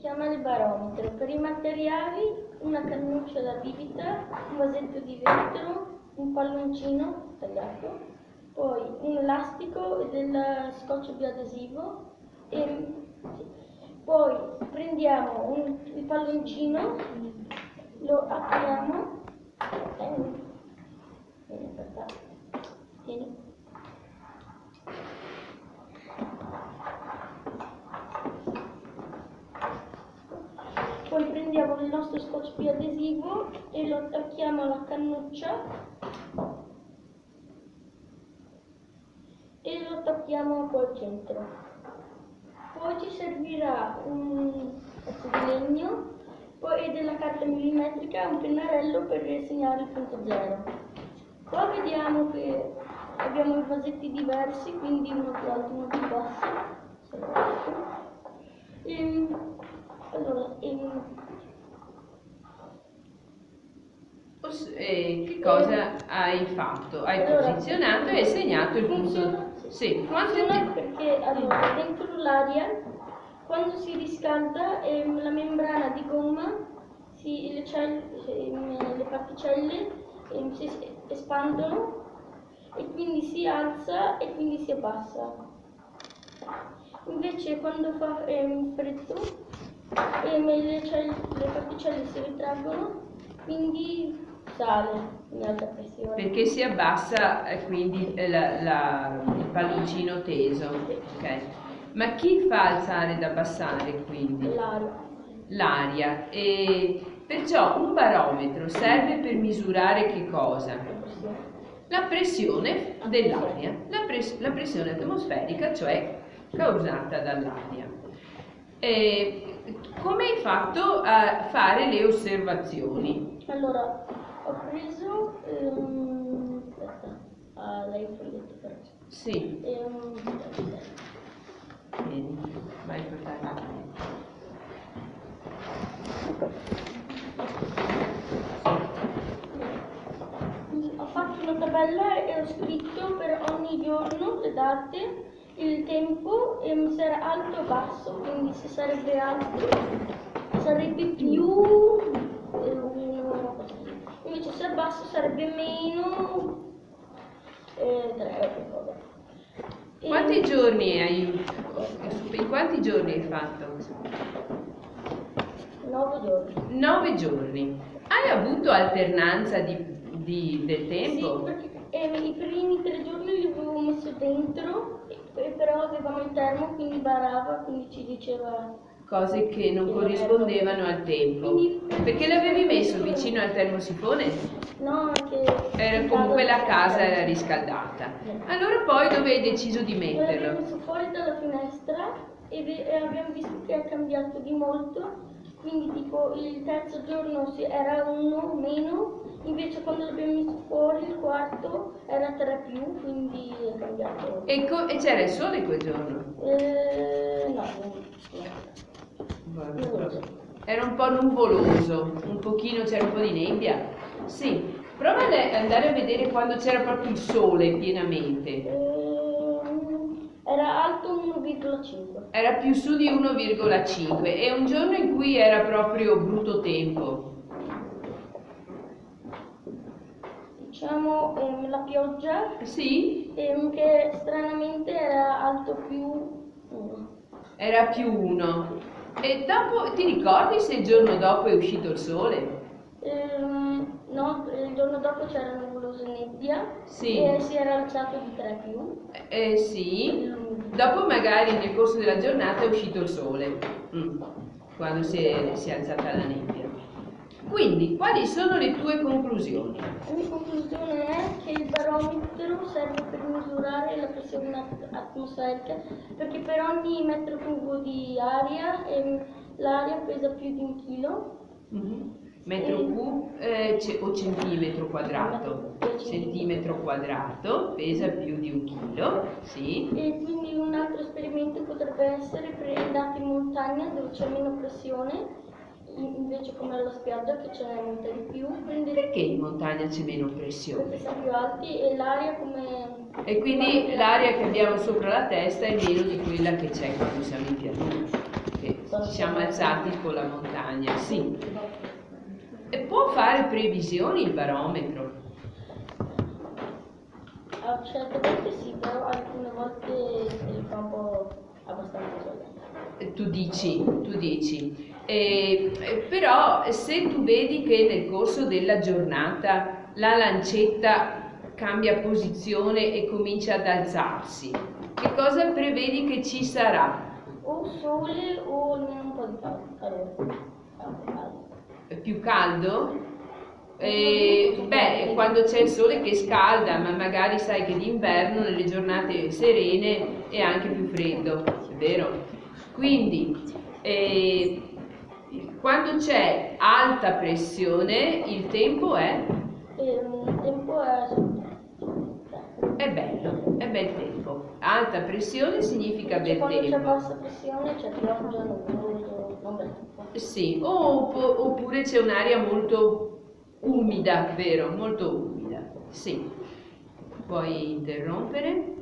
chiama il barometro. Per i materiali una cannuccia da bibita, un vasetto di vetro, un palloncino tagliato, poi un elastico del scotch biadesivo e poi prendiamo il palloncino, lo apriamo, tieni. Poi prendiamo il nostro scotch biadesivo e lo attacchiamo alla cannuccia e lo attacchiamo poi al centro. Poi ci servirà un pezzo di legno, poi della carta millimetrica e un pennarello per segnare il punto zero. Qua vediamo che abbiamo i vasetti diversi, quindi uno più alto e uno più basso. Che cosa hai fatto? Hai posizionato e segnato il punto. Sì, funziona perché allora, dentro l'aria, quando si riscalda, la membrana di gomma, le particelle si espandono e quindi si alza e quindi si abbassa. Invece quando fa freddo, le particelle si ritraggono, quindi sale in alta pressione. Perché si abbassa quindi il palloncino teso. Okay. Ma chi fa alzare ed abbassare quindi? L'aria. E perciò un barometro serve per misurare che cosa? La pressione dell'aria, la pressione atmosferica, cioè causata dall'aria. Come hai fatto a fare le osservazioni? Allora, ho preso lei il foglietto però. Sì. Vieni, vai a portare. Ho fatto una tabella e ho scritto per ogni giorno le date, il tempo, se era alto o basso, quindi se sarebbe alto sarebbe più 1, invece se è basso sarebbe meno 3. Quanti giorni in quanti giorni hai fatto? 9 giorni. 9 giorni. Hai avuto alternanza del tempo? Sì, perché i primi 3 giorni li avevo messo dentro, però avevamo il termo, quindi barava, quindi ci diceva cose che non corrispondevano al tempo. Perché l'avevi messo vicino al termosifone? No, che era comunque la casa era riscaldata. Allora poi dove hai deciso di metterlo? L'abbiamo messo fuori dalla finestra e abbiamo visto che è cambiato di molto. Quindi tipo il terzo giorno era 1 meno, invece quando l'abbiamo messo fuori il quarto era 3 più, quindi è cambiato. E c'era il sole quel giorno? No. Era un po' nuvoloso, un pochino, c'era un po' di nebbia. Sì, prova ad andare a vedere quando c'era proprio il sole pienamente. Era alto 1,5. Era più su di 1,5 e un giorno in cui era proprio brutto tempo. Diciamo la pioggia. Sì. Che stranamente era alto più 1. Era più 1. E dopo, ti ricordi se il giorno dopo è uscito il sole? No, il giorno dopo c'era nuvolosa nebbia. Sì. E si era alzato di 3 più. Sì. Dopo magari nel corso della giornata è uscito il sole, quando si è alzata la nebbia. Quindi, quali sono le tue conclusioni? La mia conclusione è che il barometro serve per misurare la pressione atmosferica, perché per ogni metro cubo di aria l'aria pesa più di 1 chilo. Metro cubo o centimetro quadrato? Centimetro quadrato pesa più di 1 chilo, sì. E quindi un altro esperimento potrebbe essere per andare in montagna dove c'è meno pressione, invece come alla spiaggia che c'è molta di più. Perché in montagna c'è meno pressione? Perché siamo più alti e l'aria come... E quindi l'aria che abbiamo sopra la testa è meno di quella che c'è quando siamo in pianura. ci siamo alzati con la montagna, sì. E può fare previsioni il barometro? A certe volte sì, però alcune volte se li fa un po' abbastanza sbagliato. Tu dici. Però se tu vedi che nel corso della giornata la lancetta cambia posizione e comincia ad alzarsi, che cosa prevedi che ci sarà? O sole o un po' di calore. Più caldo? Beh, quando c'è il sole che scalda, ma magari sai che d'inverno nelle giornate serene è anche più freddo, è vero? Quindi, quando c'è alta pressione, il tempo è? Il tempo È bello, è bel tempo. Alta pressione significa bel quando c'è tempo. bassa pressione c'è pioggia, nuvoloso, non bel tempo. Sì, oppure c'è un'aria molto umida, vero? Molto umida, sì. Puoi interrompere?